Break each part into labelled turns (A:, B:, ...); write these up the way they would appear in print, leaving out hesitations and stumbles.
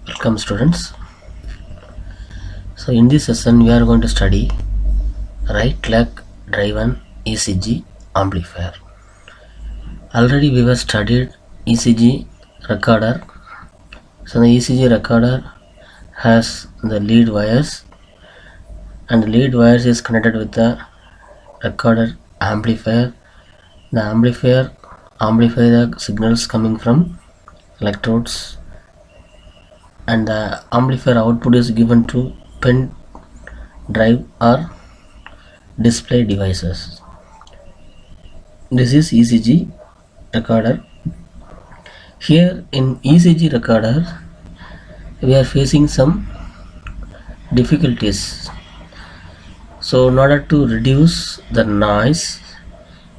A: Welcome students. So in this session we are going to study right leg driven ECG amplifier. Already we have studied ECG recorder. So the ECG recorder has the lead wires, and the lead wires is connected with the recorder amplifier. The amplifier amplifies the signals coming from electrodes, and the amplifier output is given to pen drive or display devices. This is ECG recorder. Here in ECG recorder we are facing some difficulties. So in order to reduce the noise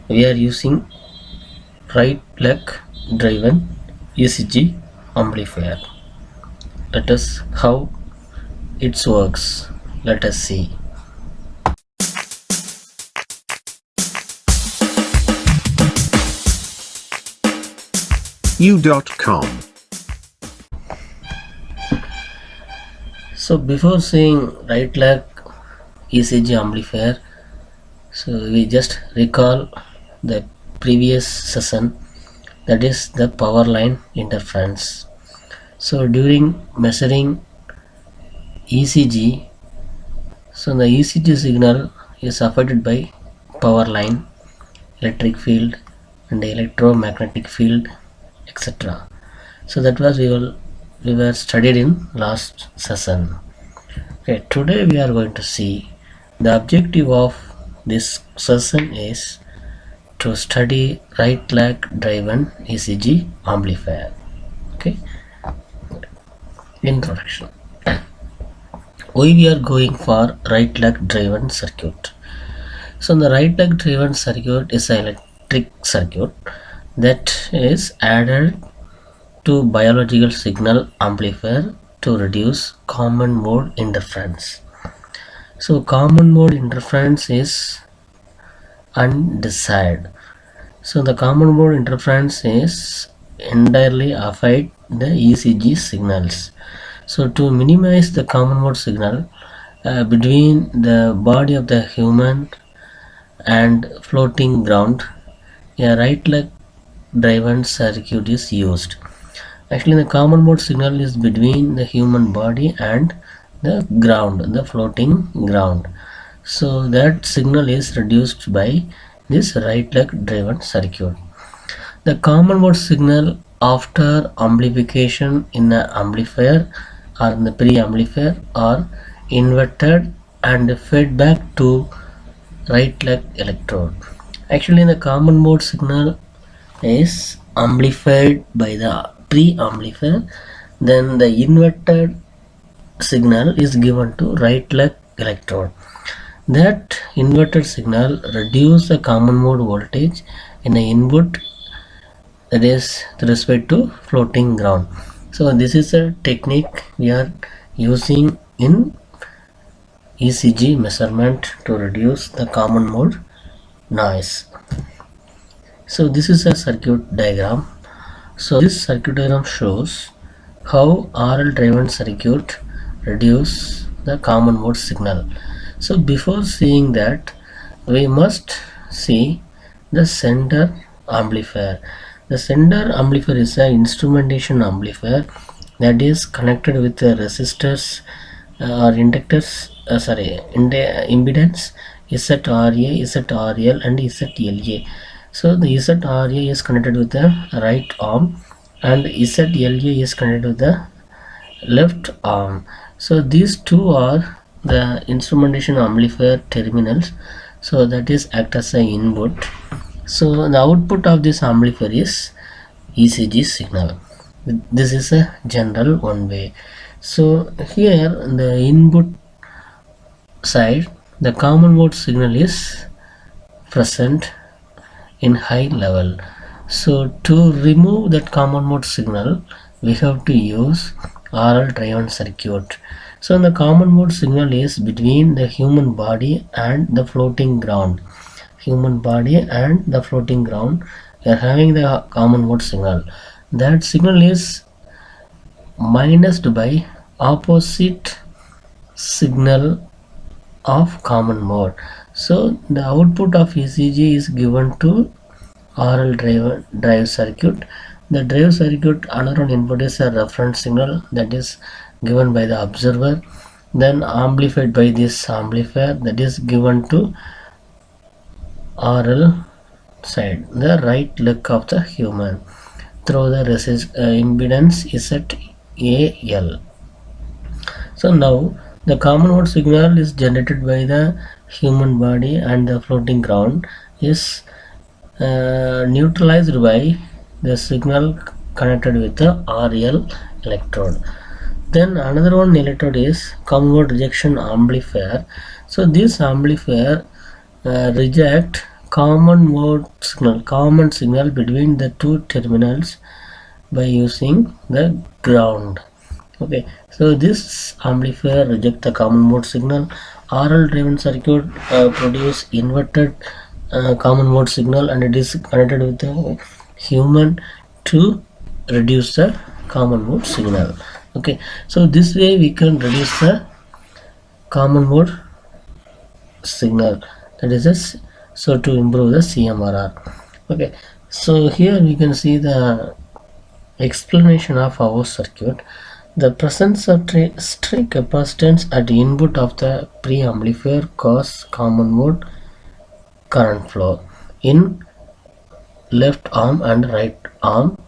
A: we are using right leg driven ECG amplifier. Let us how it works. Let us see.
B: U.com.
A: So before seeing right leg ECG amplifier, so we just recall the previous session, that is the power line interference. So during measuring ECG, so the ECG signal is affected by power line, electric field and electromagnetic field, etc. So that was we were studied in last session. Okay, today we are going to see the objective of this session is to study right leg driven ECG amplifier. Okay, introduction. Why we are going for right leg driven circuit? So the right leg driven circuit is an electric circuit that is added to biological signal amplifier to reduce common mode interference. So common mode interference is undesired. So the common mode interference is entirely affect the ECG signals. So to minimize the common mode signal between the body of the human and floating ground, a right leg driven circuit is used. Actually the common mode signal is between the human body and the ground, the floating ground. So that signal is reduced by this right leg driven circuit. The common mode signal after amplification in the amplifier or in the pre-amplifier are inverted and fed back to right leg electrode. Actually the common mode signal is amplified by the pre-amplifier, then the inverted signal is given to right leg electrode. That inverted signal reduce the common mode voltage in the input, that is with respect to floating ground. So this is a technique we are using in ECG measurement to reduce the common mode noise. So this is a circuit diagram. So this circuit diagram shows how RL driven circuit reduce the common mode signal. So before seeing that, we must see the center amplifier. The center amplifier is an instrumentation amplifier that is connected with the resistors or inductors, impedance ZRA, ZRL and ZLA. So the ZRA is connected with the right arm and ZLA is connected with the left arm. So these two are the instrumentation amplifier terminals, so that is act as an input. So the output of this amplifier is ECG signal. This is a general one way. So here the input side, the common mode signal is present in high level. So to remove that common mode signal we have to use RL driven circuit. So the common mode signal is between the human body and the floating ground. Human body and the floating ground, we are having the common mode signal. That signal is minused by opposite signal of common mode. So the output of ECG is given to RL drive circuit. The drive circuit, another one input is a reference signal that is given by the observer, then amplified by this amplifier that is given to RL side, the right leg of the human, through the impedance is at AL. So now the common mode signal is generated by the human body and the floating ground is neutralized by the signal connected with the RL electrode. Then another one electrode is common mode rejection amplifier. So this amplifier reject common signal between the two terminals by using the ground. Okay, so this amplifier reject the common mode signal. RL driven circuit produce inverted common mode signal, and it is connected with the human to reduce the common mode signal. Okay, so this way we can reduce the common mode signal, that is so to improve the CMRR. Okay, so here we can see the explanation of our circuit. The presence of stray capacitance at the input of the preamplifier cause common mode current flow in left arm and right arm,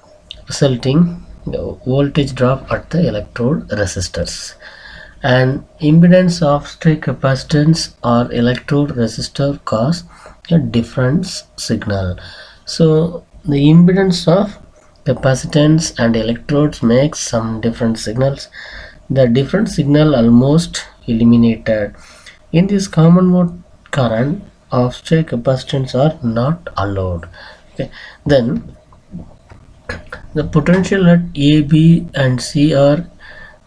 A: resulting voltage drop at the electrode resistors. And impedance of stray capacitance or electrode resistor cause a difference signal. So the impedance of capacitance and electrodes makes some different signals. The different signal almost eliminated. In this common mode current of stray capacitance are not allowed. Okay. Then the potential at A, B and C are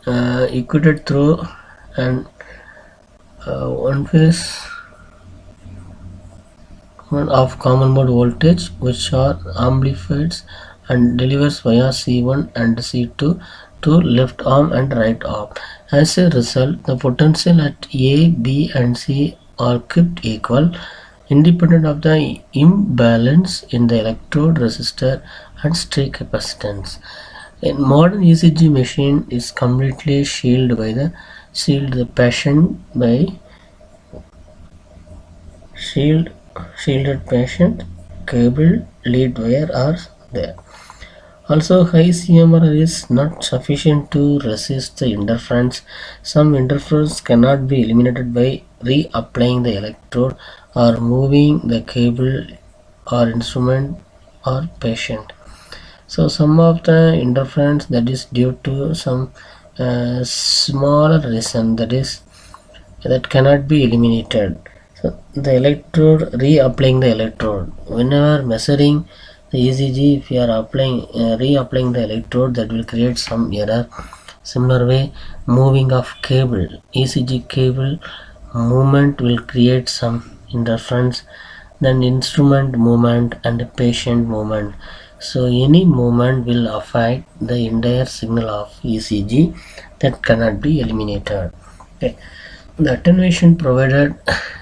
A: equated through and one phase of common mode voltage, which are amplified and delivers via C1 and C2 to left arm and right arm. As a result, the potential at A, B and C are kept equal independent of the imbalance in the electrode resistor and stray capacitance. A modern ECG machine is completely shielded the patient by shielded patient cable lead wire are there. Also, high CMRR is not sufficient to resist the interference. Some interference cannot be eliminated by reapplying the electrode or moving the cable or instrument or patient. So some of the interference that is due to some smaller reason that cannot be eliminated. So the electrode, reapplying the electrode, whenever measuring the ECG, if you are reapplying the electrode, that will create some error. Similar way, moving of cable, ECG cable movement will create some interference. Then instrument movement and patient movement. So any movement will affect the entire signal of ECG that cannot be eliminated. Okay. The attenuation provided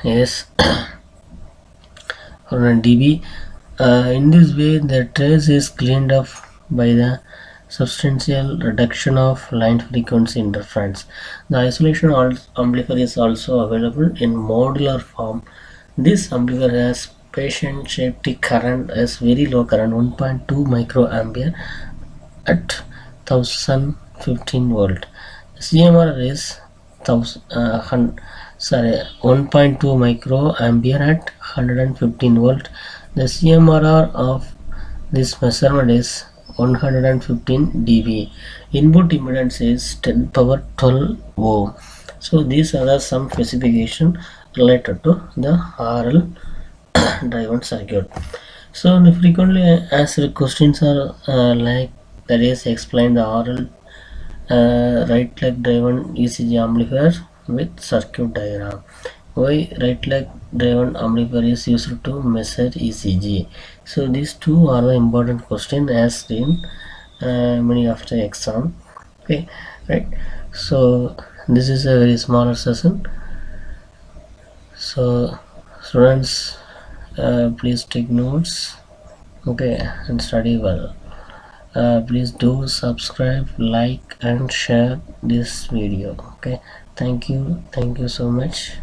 A: is 100 dB. In this way, the trace is cleaned up by the substantial reduction of line frequency interference. The isolation amplifier is also available in modular form. This amplifier has patient safety current as very low current 1.2 microampere at 1015 volt. CMRR is 1.2 microampere at 115 volt. The CMRR of this measurement is 115 dB. Input impedance is 10 power 12 ohm. So these are some specification related to the RL driven circuit. So the frequently asked questions are like, that is, explain the RL right leg driven ECG amplifier with circuit diagram. Why right leg driven amplifier is used to measure ECG? So these two are the important question asked in many of the exam. Okay, right. So this is a very smaller session. So students, please take notes, okay, and study well. Please do subscribe, like and share this video. Okay, thank you so much.